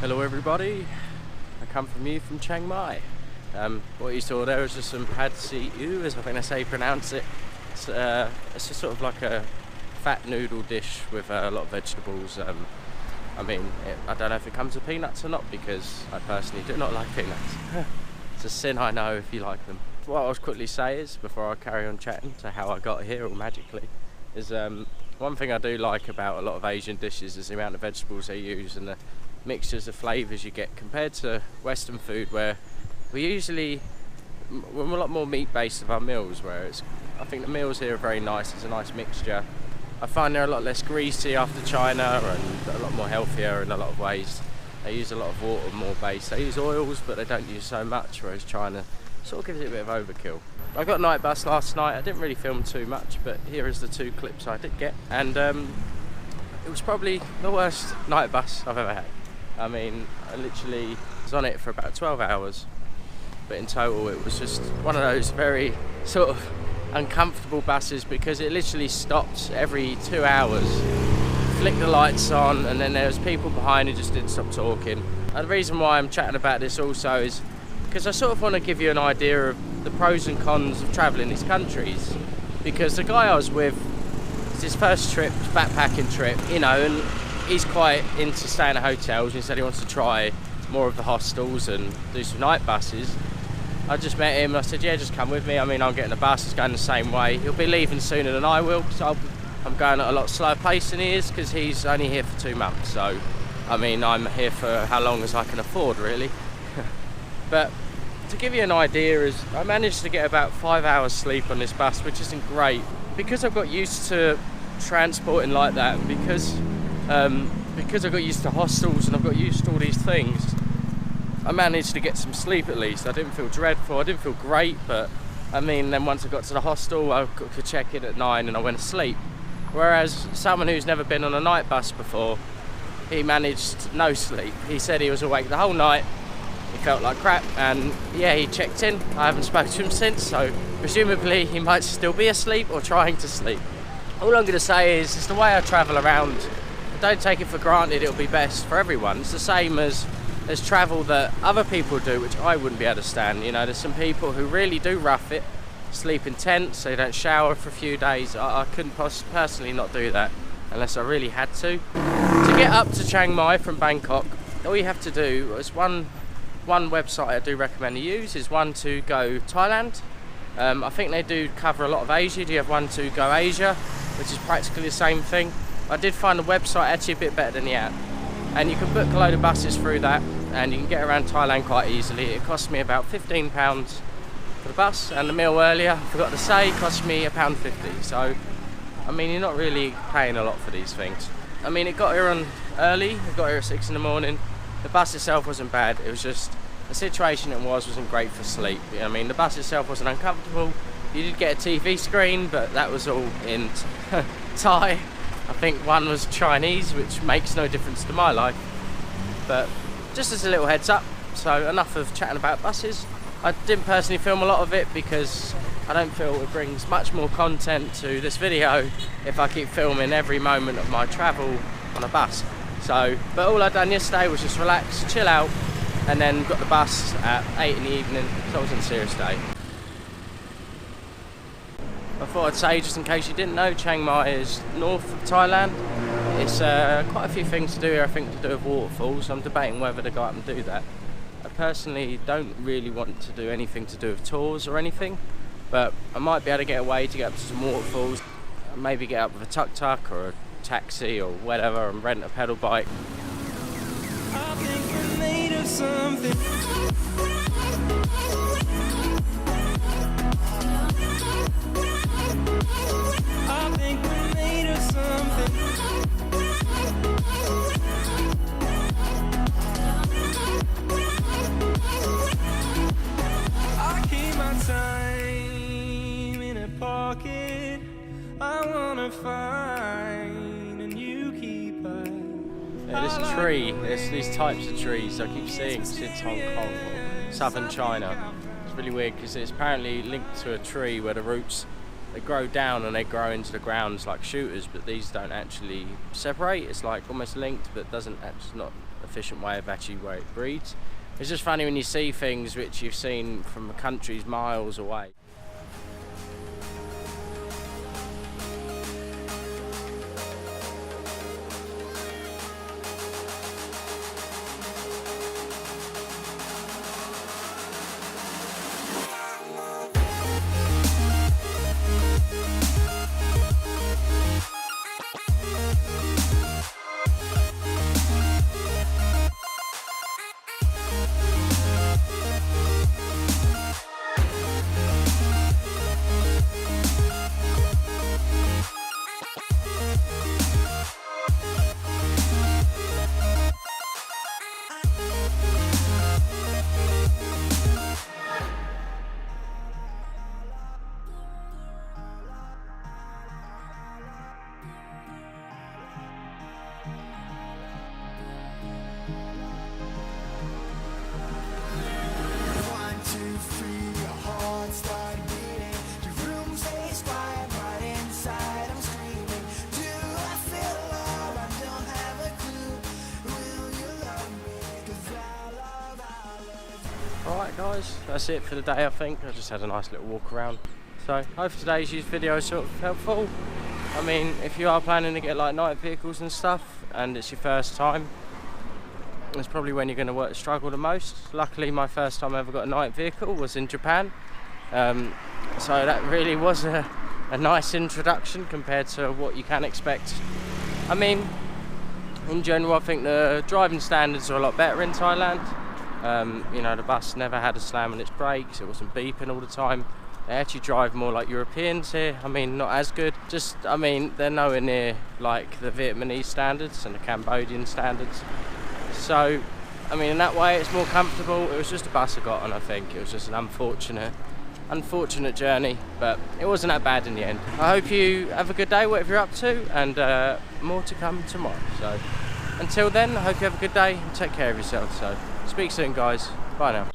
Hello everybody, I come from Chiang Mai. What you saw there was just some pad see ew, as I think that's how you pronounce it. It's just sort of like a fat noodle dish with a lot of vegetables. I don't know if it comes with peanuts or not, because I personally do not like peanuts. It's a sin, I know, if you like them. What I'll quickly say is, before I carry on chatting to how I got here all magically, is one thing I do like about a lot of Asian dishes is the amount of vegetables they use and the mixtures of flavours you get compared to Western food, where we're a lot more meat based of our meals, whereas I think the meals here are very nice. It's a nice mixture. I find they're a lot less greasy after China and a lot more healthier in a lot of ways. They use a lot of water more based. They use oils, but they don't use so much, whereas China sort of gives it a bit of overkill. I got a night bus last night. I didn't really film too much, but here is the 2 clips I did get, and it was probably the worst night bus I've ever had. I mean, I literally was on it for about 12 hours, but in total it was just one of those very sort of uncomfortable buses, because it literally stopped every 2 hours, flicked the lights on, and then there was people behind who just didn't stop talking. And the reason why I'm chatting about this also is because I sort of want to give you an idea of the pros and cons of travelling these countries, because the guy I was with, it's his first trip, backpacking trip, and he's quite into staying at hotels, and he said he wants to try more of the hostels and do some night buses. I just met him and I said, yeah, just come with me. I mean, I'm getting a bus, it's going the same way. He'll be leaving sooner than I will, so I'm going at a lot slower pace than he is, because he's only here for 2 months. So, I mean, I'm here for how long as I can afford, really. But to give you an idea, is I managed to get about 5 hours sleep on this bus, which isn't great. Because I've got used to transporting like that, because I got used to hostels and I've got used to all these things, I managed to get some sleep at least. I didn't feel dreadful, I didn't feel great, but I mean, then once I got to the hostel, I could check in at 9 and I went to sleep. Whereas someone who's never been on a night bus before, he managed no sleep. He said he was awake the whole night, he felt like crap, and yeah, he checked in. I haven't spoken to him since, so presumably he might still be asleep or trying to sleep. All I'm going to say is, it's the way I travel around. Don't take it for granted it'll be best for everyone. It's the same as travel that other people do, which I wouldn't be able to stand. There's some people who really do rough it, sleep in tents, they don't shower for a few days. I couldn't personally not do that unless I really had to. To get up to Chiang Mai from Bangkok, all you have to do is one website I do recommend you use is One2 Go Thailand. I think they do cover a lot of Asia. Do you have One2 Go Asia, which is practically the same thing. I did find the website actually a bit better than the app, and you can book a load of buses through that, and you can get around Thailand quite easily. It cost me about £15 for the bus, and the meal earlier, I forgot to say, cost me £1.50. So, I mean, you're not really paying a lot for these things. I mean, it got here on early, it got here at 6 in the morning. The bus itself wasn't bad, it was just, the situation it wasn't great for sleep. I mean, the bus itself wasn't uncomfortable. You did get a TV screen, but that was all in Thai. I think one was Chinese, which makes no difference to my life. But just as a little heads up, so enough of chatting about buses. I didn't personally film a lot of it because I don't feel it brings much more content to this video if I keep filming every moment of my travel on a bus. So, but all I'd done yesterday was just relax, chill out, and then got the bus at 8 in the evening, so it wasn't a serious day. I thought I'd say, just in case you didn't know, Chiang Mai is north of Thailand. It's quite a few things to do here, I think, to do with waterfalls. I'm debating whether to go up and do that. I personally don't really want to do anything to do with tours or anything, but I might be able to get away to get up to some waterfalls, maybe get up with a tuk-tuk or a taxi or whatever and rent a pedal bike. I think we're made of something. I think we're made of something. I keep my time in a pocket. I wanna find a new keeper. Yeah, this tree, there's these types of trees I keep seeing since Hong Kong or southern China. It's really weird because it's apparently linked to a tree where the roots, they grow down and they grow into the ground like shooters, but these don't actually separate. It's like almost linked, but doesn't actually, not efficient way of actually where it breeds. It's just funny when you see things which you've seen from countries miles away. Alright guys, that's it for the day. I think I just had a nice little walk around. So hope today's video is sort of helpful. I mean, if you are planning to get like night vehicles and stuff and it's your first time, it's probably when you're going to struggle the most. Luckily my first time I ever got a night vehicle was in Japan, so that really was a nice introduction compared to what you can expect. I mean, in general I think the driving standards are a lot better in Thailand. You know, the bus never had a slam on its brakes, it wasn't beeping all the time. They actually drive more like Europeans here. I mean, not as good, just, I mean, they're nowhere near like the Vietnamese standards and the Cambodian standards. So, I mean, in that way it's more comfortable. It was just a bus I got on, I think. It was just an unfortunate journey, but it wasn't that bad in the end. I hope you have a good day, whatever you're up to, and more to come tomorrow. So, until then, I hope you have a good day and take care of yourself. So, speak soon guys, bye now.